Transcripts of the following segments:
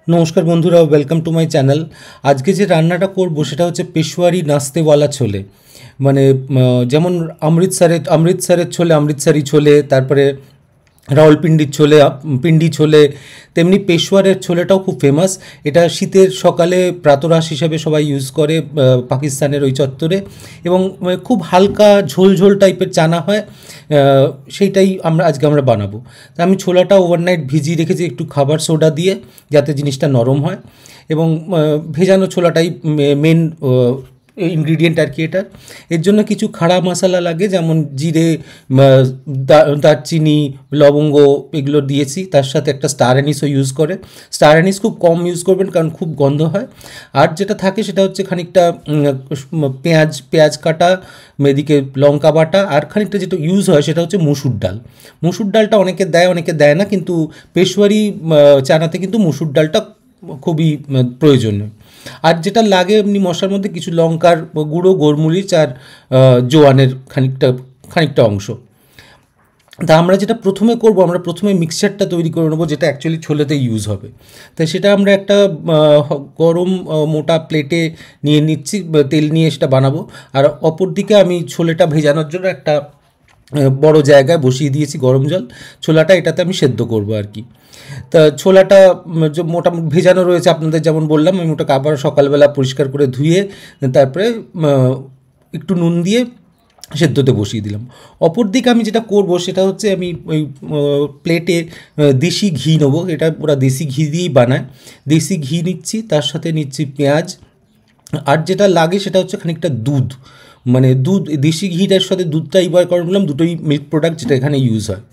নমস্কার বন্ধুরা, welcome to my channel. আজকে যে রান্নাটা করব সেটা হচ্ছে পেশওয়ারি নাস্তেওয়ালা ছোলে। মানে যেমন অমৃতসরের ছোলে, অমৃতসরি ছোলে, তারপরে রাওয়ালপিন্ডির ছোলে, পিন্ডি ছোলে, তেমনি পেশওয়ারের ছোলেটাও খুব ফেমাস। এটা শীতের সকালে প্রাতরাশ হিসেবে সবাই ইউজ করে পাকিস্তানের ওই চত্বরে, এবং খুব হালকা ঝোল ঝোল টাইপের চানা হয়। সেইটাই আজকে আমরা বানাবো। তা আমি ছোলাটা ওভারনাইট ভিজিয়ে রেখেছি একটু খাবার সোডা দিয়ে, যাতে জিনিসটা নরম হয়। এবং ভেজানো ছোলাটাই মেন ইনগ্রিডিয়েন্ট আর কি। এর জন্য কিছু খাড়া মশলা লাগে, যেমন জিরে, দারচিনি, লবঙ্গ, এগুলো দিয়েছি। তার সাথে একটা স্টার অ্যানিসও ইউজ করে। স্টার অ্যানিস খুব কম ইউজ করবেন, কারণ খুব গন্ধ হয়। আর যেটা থাকে সেটা হচ্ছে খানিকটা পেঁয়াজ কাটা, এদিকে লঙ্কা বাটা, আর খানিকটা যেটা ইউজ হয় সেটা হচ্ছে মুসুর ডাল। মুসুর ডালটা অনেকে দেয়, অনেকে দেয় না, কিন্তু পেশওয়ারি চানাতে কিন্তু মুসুর ডালটা খুবই প্রয়োজনীয়। আর যেটা লাগে এমনি মশলার মধ্যে কিছু লঙ্কার গুঁড়ো, গোলমরিচ, আর জোয়ানের খানিকটা অংশ। তা আমরা যেটা প্রথমে করব, আমরা প্রথমে মিক্সচারটা তৈরি করে নেবো, যেটা অ্যাকচুয়ালি ছোলেতে ইউজ হবে। তাই সেটা আমরা একটা গরম মোটা প্লেটে নিয়ে নিচ্ছি, তেল নিয়ে সেটা বানাবো। আর অপর দিকে আমি ছোলেটা ভেজানোর জন্য একটা বড় জায়গায় বসিয়ে দিয়েছি গরম জল। ছোলাটা এটাতে আমি সেদ্ধ করব আর কি। তা ছোলাটা মোটামুটি ভেজানো রয়েছে, আপনাদের যেমন বললাম। আমি ওটাকে আবার সকালবেলা পরিষ্কার করে ধুয়ে তারপরে একটু নুন দিয়ে সেদ্ধতে বসিয়ে দিলাম। অপর দিকে আমি যেটা করব সেটা হচ্ছে, আমি ওই প্লেটে দেশি ঘি নেবো। এটা পুরো দেশি ঘি দিয়েই বানায়। দেশি ঘি নিচ্ছি, তার সাথে নিচ্ছি পেঁয়াজ। আর যেটা লাগে সেটা হচ্ছে খানিকটা দুধ, মানে দুধ, দেশি ঘিটার সাথে দুধটা এইবার করে বললাম, দুটোই মিল্ক প্রোডাক্ট যেটা এখানে ইউজ হয়।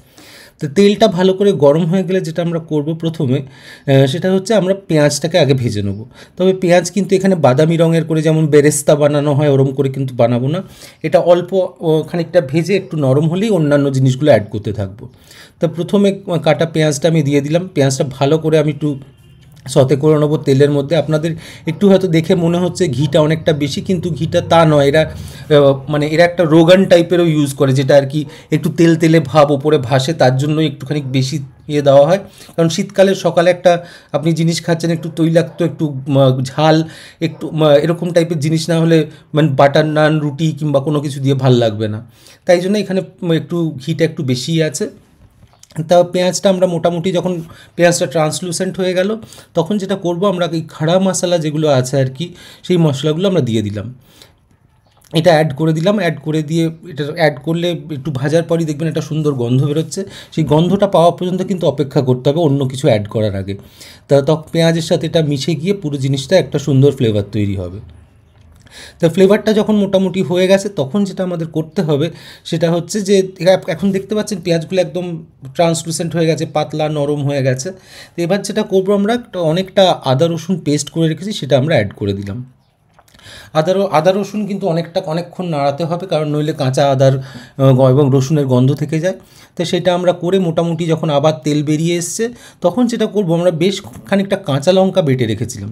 তো তেলটা ভালো করে গরম হয়ে গেলে যেটা আমরা করব প্রথমে, সেটা হচ্ছে আমরা পেঁয়াজটাকে আগে ভেজে নেবো। তবে পেঁয়াজ কিন্তু এখানে বাদামি রঙের করে, যেমন বেরেস্তা বানানো হয় ওরম করে কিন্তু বানাবো না। এটা অল্প খানিকটা ভেজে একটু নরম হলেই অন্যান্য জিনিসগুলো অ্যাড করতে থাকবো। তো প্রথমে কাটা পেঁয়াজটা আমি দিয়ে দিলাম। পেঁয়াজটা ভালো করে আমি একটু সতে করে নেবো তেলের মধ্যে। আপনাদের একটু হয়তো দেখে মনে হচ্ছে ঘিটা অনেকটা বেশি, কিন্তু ঘিটা তা নয়। এরা একটা রোগান টাইপেরও ইউজ করে, যেটা আর কি একটু তেল তেলে ভাব ওপরে ভাসে, তার জন্য একটুখানি বেশি দেওয়া হয়। কারণ শীতকালের সকালে একটা আপনি জিনিস খাচ্ছেন, একটু তৈলাক্ত, একটু ঝাল, একটু এরকম টাইপের জিনিস না হলে, মানে বাটার নান, রুটি কিংবা কোনো কিছু দিয়ে ভাল লাগবে না। তাই জন্য এখানে একটু ঘিটা একটু বেশিই আছে। তা পেঁয়াজটা আমরা মোটামুটি, যখন পেঁয়াজটা ট্রান্সলুসেন্ট হয়ে গেল, তখন যেটা করব, আমরা এই খাড়া মশলা যেগুলো আছে আর কি, সেই মশলাগুলো আমরা দিয়ে দিলাম। এটা অ্যাড করে দিলাম। অ্যাড করে দিয়ে, এটা অ্যাড করলে একটু ভাজার পরই দেখবেন একটা সুন্দর গন্ধ বেরোচ্ছে। সেই গন্ধটা পাওয়া পর্যন্ত কিন্তু অপেক্ষা করতে হবে অন্য কিছু অ্যাড করার আগে। তখন পেঁয়াজের সাথে এটা মিশে গিয়ে পুরো জিনিসটা একটা সুন্দর ফ্লেভার তৈরি হবে। তো ফ্লেভারটা যখন মোটামুটি হয়ে গেছে, তখন যেটা আমাদের করতে হবে সেটা হচ্ছে যে, এখন দেখতে পাচ্ছেন পেঁয়াজগুলো একদম ট্রান্সলুসেন্ট হয়ে গেছে, পাতলা নরম হয়ে গেছে। তো এবার যেটা করবো, আমরা অনেকটা আদা রসুন পেস্ট করে রেখেছি, সেটা আমরা অ্যাড করে দিলাম। আদা রসুন কিন্তু অনেকক্ষণ নাড়াতে হবে, কারণ নইলে কাঁচা আদার এবং রসুনের গন্ধ থেকে যায়। তো সেটা আমরা করে মোটামুটি যখন আবার তেল বেরিয়ে এসছে, তখন যেটা করবো, আমরা বেশ খানিকটা কাঁচা লঙ্কা বেটে রেখেছিলাম,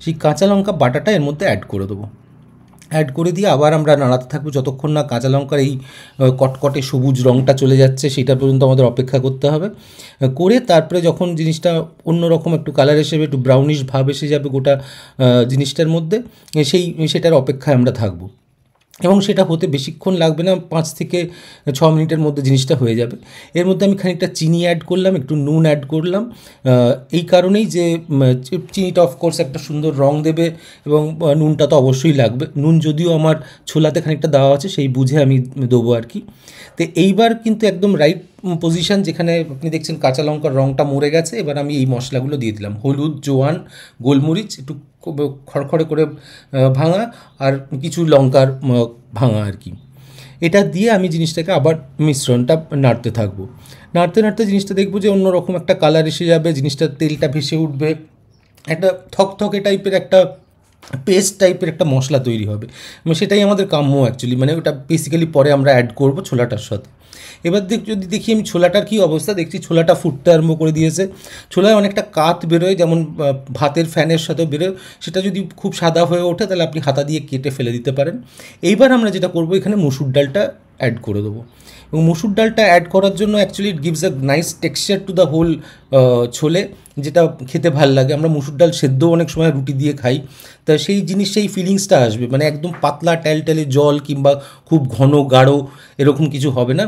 সেই কাঁচা লঙ্কা বাটাটা এর মধ্যে অ্যাড করে দেবো। অ্যাড করে দিয়ে আবার আমরা নাড়াতে থাকবো যতক্ষণ না কাঁচা লঙ্কার এই কটকটে সবুজ রঙটা চলে যাচ্ছে, সেটা পর্যন্ত আমাদের অপেক্ষা করতে হবে। করে তারপরে যখন জিনিসটা অন্যরকম একটু কালার এসে একটু ব্রাউনিশ ভাব এসে যাবে গোটা জিনিসটার মধ্যে, সেটার অপেক্ষায় আমরা থাকবো। এবং সেটা হতে বেশিক্ষণ লাগবে না, 5 থেকে 6 মিনিটের মধ্যে জিনিসটা হয়ে যাবে। এর মধ্যে আমি খানিকটা চিনি অ্যাড করলাম, একটু নুন অ্যাড করলাম, এই কারণেই যে চিনিটা অফকোর্স একটা সুন্দর রং দেবে, এবং নুনটা তো অবশ্যই লাগবে। নুন যদিও আমার ছোলাতে খানিকটা দেওয়া আছে, সেই বুঝে আমি দেবো আর কি। তো এইবার কিন্তু একদম রাইট পজিশান, যেখানে আপনি দেখছেন কাঁচা লঙ্কার রঙটা মরে গেছে। এবার আমি এই মশলাগুলো দিয়ে দিলাম, হলুদ, জোয়ান, গোলমরিচ একটু খড়খড়ে করে ভাঙা, আর কিছু লঙ্কার ভাঙা আর কি। এটা দিয়ে আমি জিনিসটাকে আবার মিশ্রণটা নাড়তে থাকবো। নাড়তে নাড়তে জিনিসটা দেখবো যে অন্যরকম একটা কালার এসে যাবে, জিনিসটা তেলটা ভেসে উঠবে, একটা থকথকে টাইপের একটা পেস্ট টাইপের একটা মশলা তৈরি হবে। সেটাই আমাদের কাম্য অ্যাকচুয়ালি, মানে ওটা বেসিক্যালি পরে আমরা অ্যাড করবো ছোলাটার সাথে। এবার যদি দেখি আমি ছোলাটার কী অবস্থা, দেখছি ছোলাটা ফুটতে আরম্ভ করে দিয়েছে। ছোলায় অনেকটা কাত বেরোয়, যেমন ভাতের ফ্যানের সাথেও বেরোয়। সেটা যদি খুব সাদা হয়ে ওঠে, তাহলে আপনি হাতা দিয়ে কেটে ফেলে দিতে পারেন। এইবার আমরা যেটা করবো, এখানে মুসুর ডালটা অ্যাড করে দেবো। এবং মুসুর ডালটা অ্যাড করার জন্য actually it gives a nice texture to the whole chole, যেটা খেতে ভাল লাগে। আমরা মুসুর ডাল সেদ্ধও অনেক সময় রুটি দিয়ে খাই, তা সেই জিনিস সেই ফিলিংসটা আসবে, মানে একদম পাতলা ট্যালট্যালে জল কিংবা খুব ঘন গাঢ় এরকম কিছু হবে না।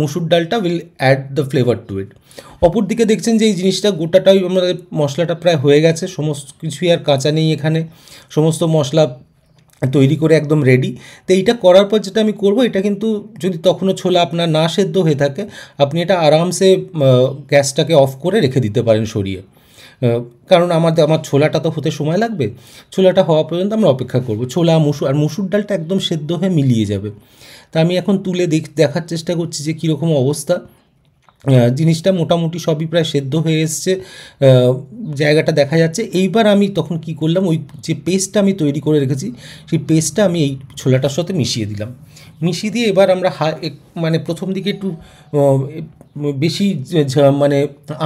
মুসুর ডালটা will add the flavour to it. অপর দিকে দেখছেন যে এই জিনিসটা গোটাটাই আমাদের মশলাটা প্রায় হয়ে গেছে, সমস্ত কিছুই আর কাঁচা নেই এখানে, সমস্ত মশলা তৈরি করে একদম রেডি। তো এইটা করার পর যেটা আমি করব, এটা কিন্তু যদি তখনও ছোলা আপনার না সেদ্ধ হয়ে থাকে, আপনি এটা আরামসে গ্যাসটাকে অফ করে রেখে দিতে পারেন সরিয়ে। কারণ আমার ছোলাটা তো হতে সময় লাগবে, ছোলাটা হওয়া পর্যন্ত আমরা অপেক্ষা করব। ছোলা আর মুসুর ডালটা একদম সেদ্ধ হয়ে মিলিয়ে যাবে। তা আমি এখন তুলে দেখার চেষ্টা করছি যে কীরকম অবস্থা। জিনিসটা মোটামুটি সবই প্রায় সেদ্ধ হয়ে এসছে, জায়গাটা দেখা যাচ্ছে। এইবার আমি তখন কি করলাম, ওই যে পেস্টটা আমি তৈরি করে রেখেছি সেই পেস্টটা আমি এই ছোলাটার সাথে মিশিয়ে দিলাম। মিশিয়ে দিয়ে এবার আমরা মানে প্রথম দিকে একটু বেশি মানে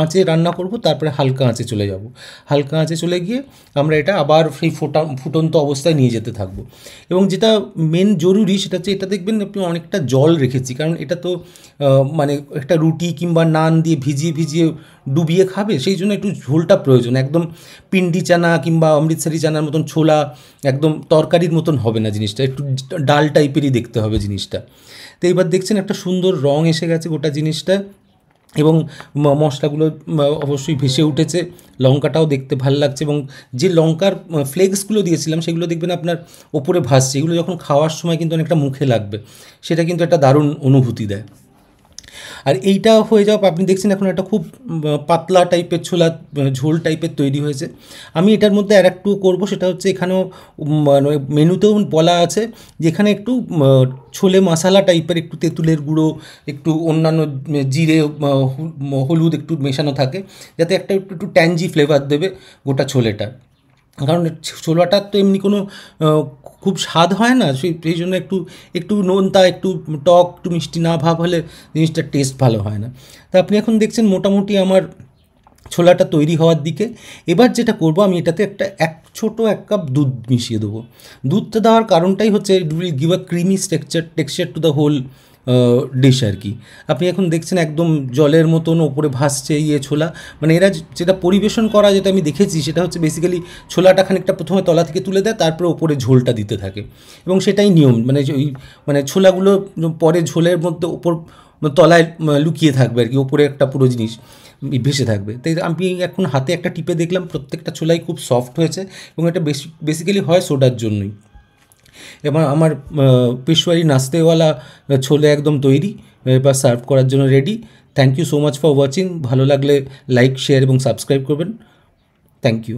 আঁচে রান্না করব, তারপরে হালকা আঁচে চলে যাব। হালকা আঁচে চলে গিয়ে আমরা এটা আবার সেই ফুটন্ত অবস্থায় নিয়ে যেতে থাকবো। এবং যেটা মেন জরুরি সেটা হচ্ছে, এটা দেখবেন আপনি অনেকটা জল রেখেছি, কারণ এটা তো মানে একটা রুটি কিংবা নান দিয়ে ভিজিয়ে ভিজিয়ে ডুবিয়ে খাবে, সেই জন্য একটু ঝোলটা প্রয়োজন। একদম পিন্ডি চানা কিংবা অমৃতসরি চানার মতন ছোলা একদম তরকারির মতন হবে না জিনিসটা, একটু ডাল টাইপেরই দেখতে হবে জিনিসটা। তো এবার দেখছেন একটা সুন্দর রং এসে গেছে গোটা জিনিসটা, এবং মশলাগুলো অবশ্যই ভেসে উঠেছে, লঙ্কাটাও দেখতে ভালো লাগছে, এবং যে লঙ্কার ফ্লেক্সগুলো দিয়েছিলাম সেগুলো দেখবেন আপনার ওপরে ভাসছে, এগুলো যখন খাওয়ার সময় কিন্তু অনেকটা মুখে লাগবে, সেটা কিন্তু একটা দারুণ অনুভূতি দেয়। আর এইটা হয়ে যাওয়া আপনি দেখছেন এখন একটা খুব পাতলা টাইপের ছোলা ঝোল টাইপের তৈরি হয়েছে। আমি এটার মধ্যে আর একটু করবো, সেটা হচ্ছে এখানেও মানে মেনুতেও বলা আছে যে এখানে একটু ছোলে মশলা টাইপের একটু তেঁতুলের গুঁড়ো, একটু অন্যান্য জিরে, হলুদ একটু মেশানো থাকে, যাতে একটা একটু ট্যাঞ্জি ফ্লেভার দেবে গোটা ছোলেটা। কারণ ছোলাটার তো এমনি কোনো খুব স্বাদ হয় না, সেই জন্য একটু একটু নোনতা, একটু টক, একটু মিষ্টি না ভাব হলে জিনিসটার টেস্ট ভালো হয় না। তা আপনি এখন দেখছেন মোটামুটি আমার ছোলাটা তৈরি হওয়ার দিকে। এবার যেটা করব, আমি এটাতে ছোট এক কাপ দুধ মিশিয়ে দেবো। দুধটা দেওয়ার কারণটাই হচ্ছে it will give a creamy texture to the whole dish আর কি। আপনি এখন দেখছেন একদম জলের মতন ওপরে ভাসছে ছোলা, মানে এরা যেটা পরিবেশন করা, যেটা আমি দেখেছি সেটা হচ্ছে বেসিক্যালি ছোলাটা খানিকটা প্রথমে তলা থেকে তুলে দেয়, তারপরে ওপরে ঝোলটা দিতে থাকে, এবং সেটাই নিয়ম। মানে ছোলাগুলো পরে ঝোলের মধ্যে ওপর তলায় লুকিয়ে থাকবে আর কি, ওপরে একটা পুরো জিনিস ভেসে থাকবে। তাই আমি এখন হাতে একটা টিপে দেখলাম প্রত্যেকটা ছোলাই খুব সফট হয়েছে, এবং এটা বেসিক্যালি হয় সোডার জন্যই। এবার আমার পেশওয়ারি নাস্তেওয়ালা ছোলে একদম তৈরি, এবার সার্ভ করার জন্য ready. Thank you so much for watching. ভালো লাগলে লাইক, শেয়ার এবং সাবস্ক্রাইব করবেন। Thank you.